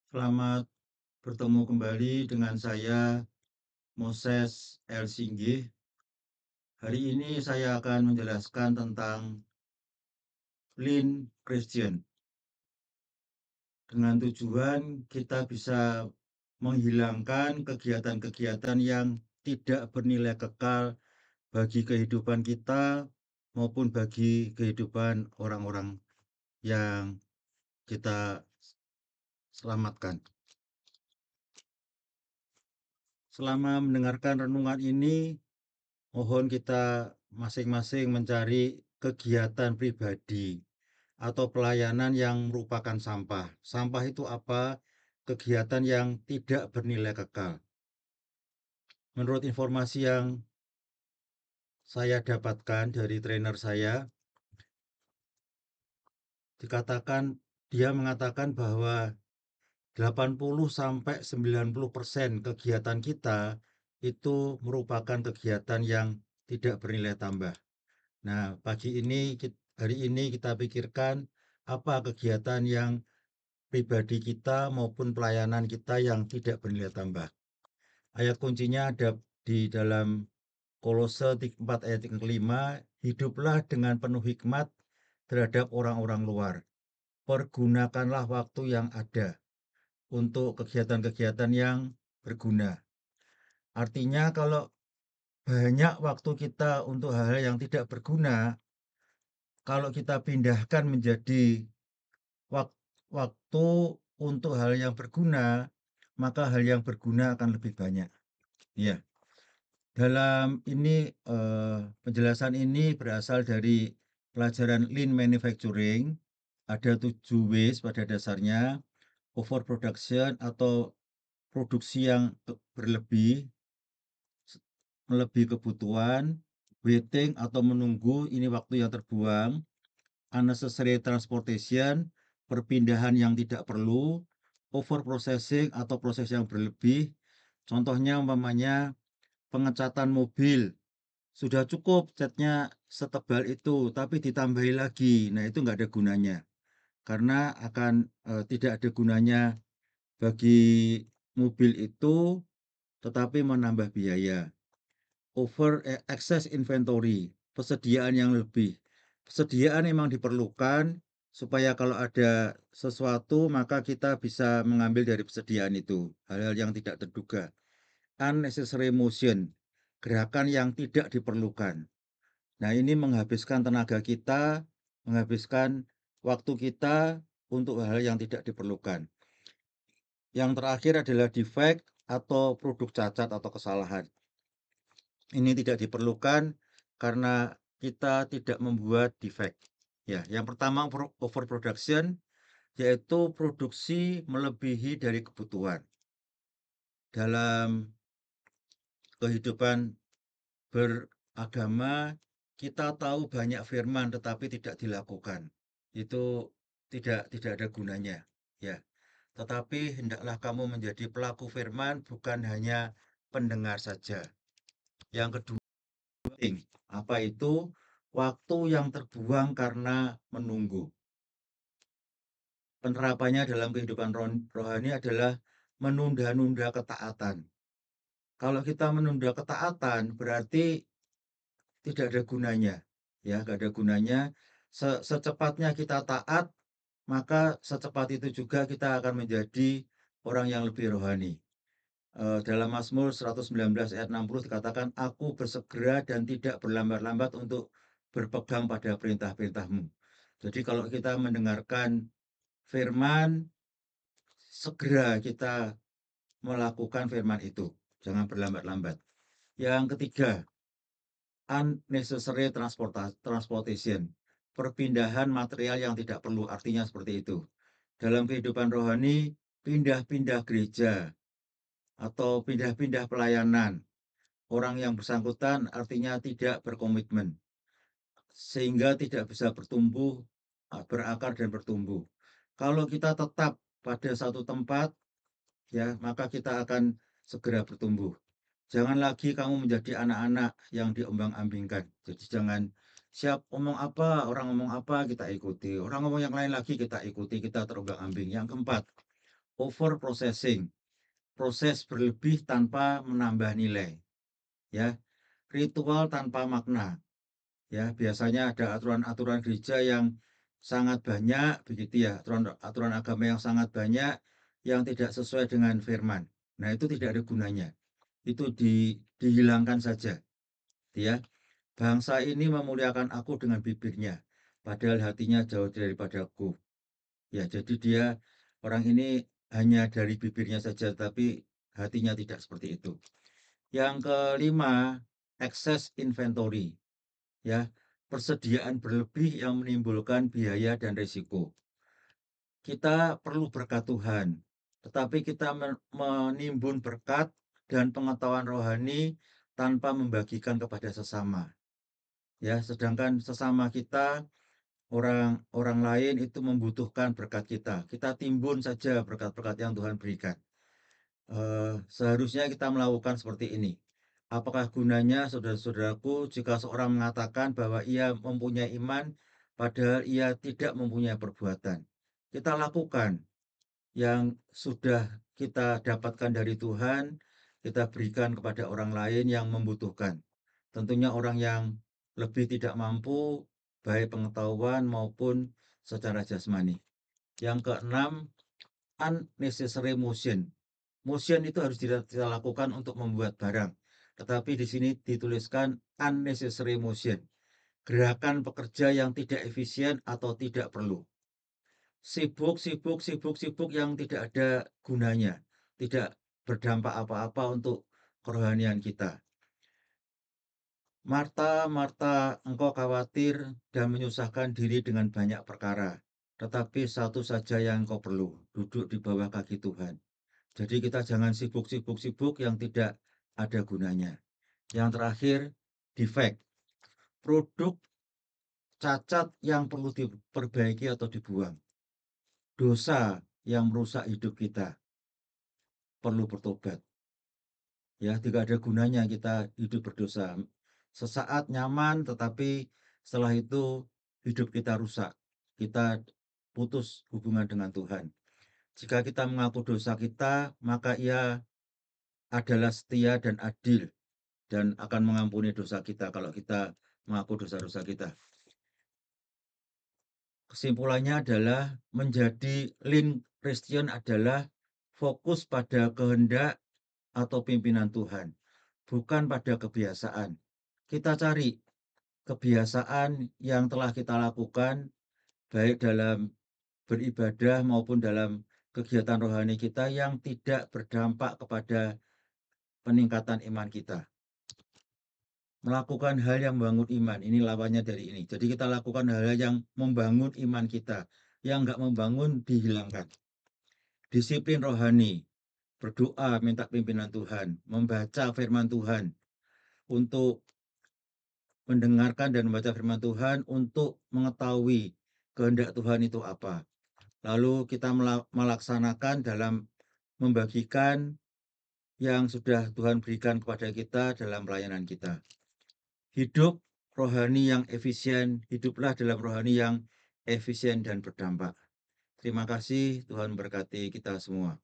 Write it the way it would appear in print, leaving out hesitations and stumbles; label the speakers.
Speaker 1: Selamat bertemu kembali dengan saya, Moses L. Singgih. Hari ini saya akan menjelaskan tentang Lean Christian. Dengan tujuan kita bisa menghilangkan kegiatan-kegiatan yang tidak bernilai kekal bagi kehidupan kita maupun bagi kehidupan orang-orang yang kita selamatkan. Selama mendengarkan renungan ini, mohon kita masing-masing mencari kegiatan pribadi atau pelayanan yang merupakan sampah. Sampah itu apa? Kegiatan yang tidak bernilai kekal. Menurut informasi yang saya dapatkan dari trainer saya, dia mengatakan bahwa 80-90% kegiatan kita itu merupakan kegiatan yang tidak bernilai tambah. Nah, hari ini kita pikirkan apa kegiatan yang pribadi kita maupun pelayanan kita yang tidak bernilai tambah. Ayat kuncinya ada di dalam Kolose 4 ayat yang kelima, hiduplah dengan penuh hikmat terhadap orang-orang luar. Pergunakanlah waktu yang ada untuk kegiatan-kegiatan yang berguna. Artinya kalau banyak waktu kita untuk hal-hal yang tidak berguna, kalau kita pindahkan menjadi waktu untuk hal yang berguna, maka hal yang berguna akan lebih banyak. Ya, dalam ini penjelasan ini berasal dari pelajaran Lean Manufacturing. Ada 7 Ws pada dasarnya: overproduction atau produksi yang berlebih, melebihi kebutuhan; waiting atau menunggu, ini waktu yang terbuang; unnecessary transportation, perpindahan yang tidak perlu; over processing atau proses yang berlebih. Contohnya umpamanya pengecatan mobil, sudah cukup catnya setebal itu tapi ditambahi lagi, nah itu nggak ada gunanya, karena akan tidak ada gunanya bagi mobil itu, tetapi menambah biaya. Excess inventory, persediaan yang lebih. Persediaan memang diperlukan supaya kalau ada sesuatu maka kita bisa mengambil dari persediaan itu, hal-hal yang tidak terduga. Unnecessary motion, gerakan yang tidak diperlukan. Nah, ini menghabiskan tenaga kita, menghabiskan waktu kita untuk hal yang tidak diperlukan. Yang terakhir adalah defect atau produk cacat atau kesalahan. Ini tidak diperlukan karena kita tidak membuat defect. Ya, yang pertama overproduction, yaitu produksi melebihi dari kebutuhan. Dalam kehidupan beragama, kita tahu banyak firman tetapi tidak dilakukan. Itu tidak ada gunanya, ya. Tetapi hendaklah kamu menjadi pelaku firman, bukan hanya pendengar saja. Yang kedua, apa itu? Waktu yang terbuang karena menunggu. Penerapannya dalam kehidupan rohani adalah menunda-nunda ketaatan. Kalau kita menunda ketaatan, berarti tidak ada gunanya, ya, nggak ada gunanya. Secepatnya kita taat, maka secepat itu juga kita akan menjadi orang yang lebih rohani. Dalam Mazmur 119 ayat 60 dikatakan, aku bersegera dan tidak berlambat-lambat untuk berpegang pada perintah-perintahmu. Jadi kalau kita mendengarkan firman, segera kita melakukan firman itu, jangan berlambat-lambat. Yang ketiga, unnecessary transportation, perpindahan material yang tidak perlu. Artinya seperti itu. Dalam kehidupan rohani, pindah-pindah gereja atau pindah-pindah pelayanan, orang yang bersangkutan artinya tidak berkomitmen, sehingga tidak bisa bertumbuh, berakar dan bertumbuh. Kalau kita tetap pada satu tempat, ya, maka kita akan segera bertumbuh. Jangan lagi kamu menjadi anak-anak yang diombang-ambingkan. Jadi jangan siap ngomong apa, orang ngomong apa kita ikuti, orang ngomong yang lain lagi kita ikuti, kita terombang-ambing. Yang keempat, over processing, proses berlebih tanpa menambah nilai, ya. Ritual tanpa makna, ya. Biasanya ada aturan-aturan gereja yang sangat banyak, begitu ya, aturan agama yang sangat banyak yang tidak sesuai dengan firman. Nah, itu tidak ada gunanya. Itu dihilangkan saja, ya. Bangsa ini memuliakan aku dengan bibirnya, padahal hatinya jauh daripadaku. Ya, jadi orang ini hanya dari bibirnya saja, tapi hatinya tidak seperti itu. Yang kelima, excess inventory, ya, persediaan berlebih yang menimbulkan biaya dan risiko. Kita perlu berkat Tuhan, tetapi kita menimbun berkat dan pengetahuan rohani tanpa membagikan kepada sesama. Ya, sedangkan sesama kita, orang lain itu membutuhkan berkat kita. Kita timbun saja berkat-berkat yang Tuhan berikan. Seharusnya kita melakukan seperti ini. Apakah gunanya, saudara-saudaraku, jika seorang mengatakan bahwa ia mempunyai iman, padahal ia tidak mempunyai perbuatan? Kita lakukan yang sudah kita dapatkan dari Tuhan, kita berikan kepada orang lain yang membutuhkan. Tentunya orang yang lebih tidak mampu, baik pengetahuan maupun secara jasmani. Yang keenam, unnecessary motion. Motion itu harus kita lakukan untuk membuat barang. Tetapi di sini dituliskan unnecessary motion. Gerakan pekerja yang tidak efisien atau tidak perlu. Sibuk, sibuk, sibuk, sibuk yang tidak ada gunanya. Tidak berdampak apa-apa untuk kerohanian kita. Marta, Marta, engkau khawatir dan menyusahkan diri dengan banyak perkara. Tetapi satu saja yang engkau perlu, duduk di bawah kaki Tuhan. Jadi kita jangan sibuk-sibuk-sibuk yang tidak ada gunanya. Yang terakhir, defect. Produk cacat yang perlu diperbaiki atau dibuang. Dosa yang merusak hidup kita perlu bertobat. Ya, tidak ada gunanya kita hidup berdosa. Sesaat nyaman, tetapi setelah itu hidup kita rusak. Kita putus hubungan dengan Tuhan. Jika kita mengaku dosa kita, maka Ia adalah setia dan adil dan akan mengampuni dosa kita kalau kita mengaku dosa-dosa kita. Kesimpulannya adalah menjadi lean Christian adalah fokus pada kehendak atau pimpinan Tuhan, bukan pada kebiasaan. Kita cari kebiasaan yang telah kita lakukan, baik dalam beribadah maupun dalam kegiatan rohani kita yang tidak berdampak kepada peningkatan iman kita. Melakukan hal yang membangun iman, ini lawannya dari ini. Jadi kita lakukan hal-hal yang membangun iman kita, yang nggak membangun dihilangkan. Disiplin rohani, berdoa minta pimpinan Tuhan, membaca firman Tuhan, untuk mendengarkan dan membaca firman Tuhan untuk mengetahui kehendak Tuhan itu apa. Lalu kita melaksanakan dalam membagikan yang sudah Tuhan berikan kepada kita dalam pelayanan kita. Hidup rohani yang efisien, hiduplah dalam rohani yang efisien dan berdampak. Terima kasih, Tuhan berkati kita semua.